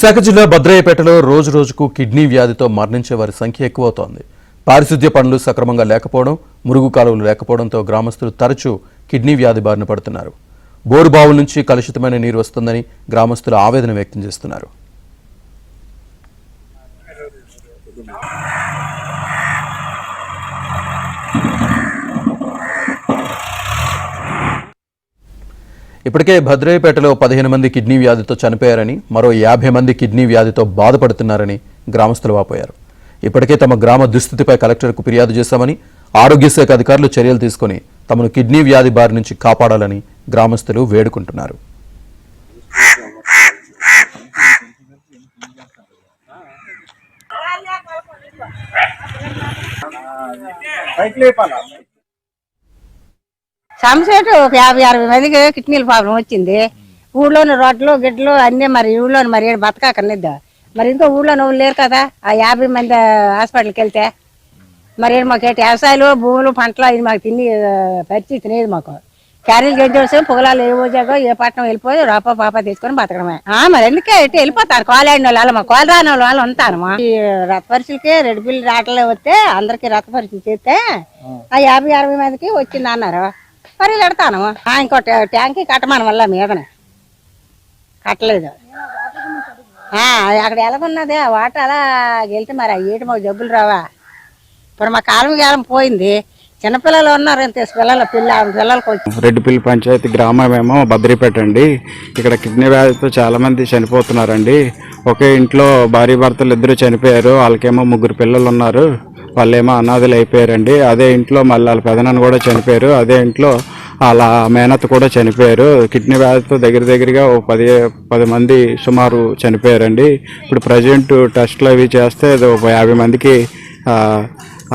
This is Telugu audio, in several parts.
విశాఖ జిల్లా భద్రాయపేటలో రోజు రోజుకు కిడ్నీ వ్యాధితో మరణించే వారి సంఖ్య ఎక్కువవుతోంది. పారిశుద్ధ్య పనులు సక్రమంగా లేకపోవడం, మురుగు కాలువలు లేకపోవడంతో గ్రామస్తులు తరచూ కిడ్నీ వ్యాధి బారిన పడుతున్నారు. బోరు బావుల నుంచి కలుషితమైన నీరు వస్తుందని గ్రామస్తులు ఆవేదన వ్యక్తం చేస్తున్నారు. ఇప్పటికే భద్రాయపేటలో 15 మంది కిడ్నీ వ్యాధితో చనిపోయారని, మరో 50 మంది కిడ్నీ వ్యాధితో బాధపడుతున్నారని గ్రామస్తులు వాపోయారు. ఇప్పటికే తమ గ్రామ దుస్థితిపై కలెక్టర్కు ఫిర్యాదు చేశామని, ఆరోగ్య శాఖ అధికారులు చర్యలు తీసుకుని తమను కిడ్నీ వ్యాధి బారి నుంచి కాపాడాలని గ్రామస్తులు వేడుకుంటున్నారు. సమస్యలు ఒక 50-60 మందికి కిడ్నీల ప్రాబ్లం వచ్చింది. ఊళ్ళోని రోడ్లు గిడ్లు అన్నీ మరి ఊళ్ళోని మరి బతకాకర్లేదు. మరి ఇంకో ఊళ్ళో నువ్వు లేరు కదా, ఆ 50 మంది హాస్పిటల్కి వెళ్తే మరి మాకు వ్యవసాయాలు భూములు పంటలు ఇది మాకు తిని పరిస్థితి తినేది. మాకు క్యారీలు గెంటేసి పొగలాలు ఏ ఊజాగో ఏ పట్టణం వెళ్ళిపోయి రాప పాప తీసుకొని బతకడమే. మరి ఎందుకే ఇటు వెళ్ళిపోతారు కాలు ఆడిన వాళ్ళు, మా కాలు రాని వాళ్ళు ఉంటారు. ఈ రథ పరీక్షలకి రెడ్ బిల్ రాటలే వస్తే అందరికి రథ పరీక్షలు చేస్తే ఆ 50-60 మందికి వచ్చింది అన్నారు. మరి పెడతాను ఇంకో ట్యాంక్ కట్టమని వల్ల మీదనే కట్టలేదు. అక్కడ ఎలాగున్నది ఆ వాటర్ అలా వెళ్తే మరి ఏటి మాకు జబ్బులు రావా? ఇప్పుడు మా కాలం పోయింది. చిన్నపిల్లలు ఉన్నారు, ఎంత పిల్లలకు వచ్చి రెడ్డిపల్లి పంచాయతీ గ్రామమేమో భద్రాయపేట అండి. ఇక్కడ కిడ్నీ వ్యాధితో చాలా మంది చనిపోతున్నారండి. ఒకే ఇంట్లో భార్య భర్తలు ఇద్దరు చనిపోయారు. వాళ్ళకేమో 3 పిల్లలు ఉన్నారు. వాళ్ళేమో అనాథలు అయిపోయారండి. అదే ఇంట్లో మళ్ళీ వాళ్ళ పెదనాన్న కూడా చనిపోయారు. అదే ఇంట్లో వాళ్ళ మేనత్త కూడా చనిపోయారు. కిడ్నీ వ్యాధితో దగ్గరగా 10 మంది సుమారు చనిపోయారండి. ఇప్పుడు ప్రజెంట్ టెస్ట్లు అవి చేస్తే 50 మందికి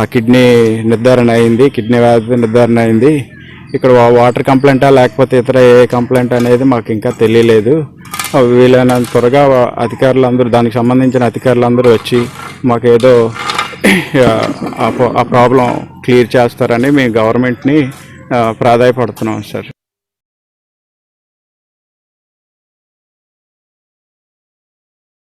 ఆ కిడ్నీ నిర్ధారణ అయింది, కిడ్నీ వ్యాధి నిర్ధారణ అయింది. ఇక్కడ వాటర్ కంప్లైంటా లేకపోతే ఇతర ఏ కంప్లైంట్ అనేది మాకు ఇంకా తెలియలేదు. వీలైనంత త్వరగా అధికారులందరూ, దానికి సంబంధించిన అధికారులందరూ వచ్చి మాకు ఏదో ఆ ప్రాబ్లం క్లియర్ చేస్తారని మేము గవర్నమెంట్ని ప్రాధాయపడుతున్నాం సార్.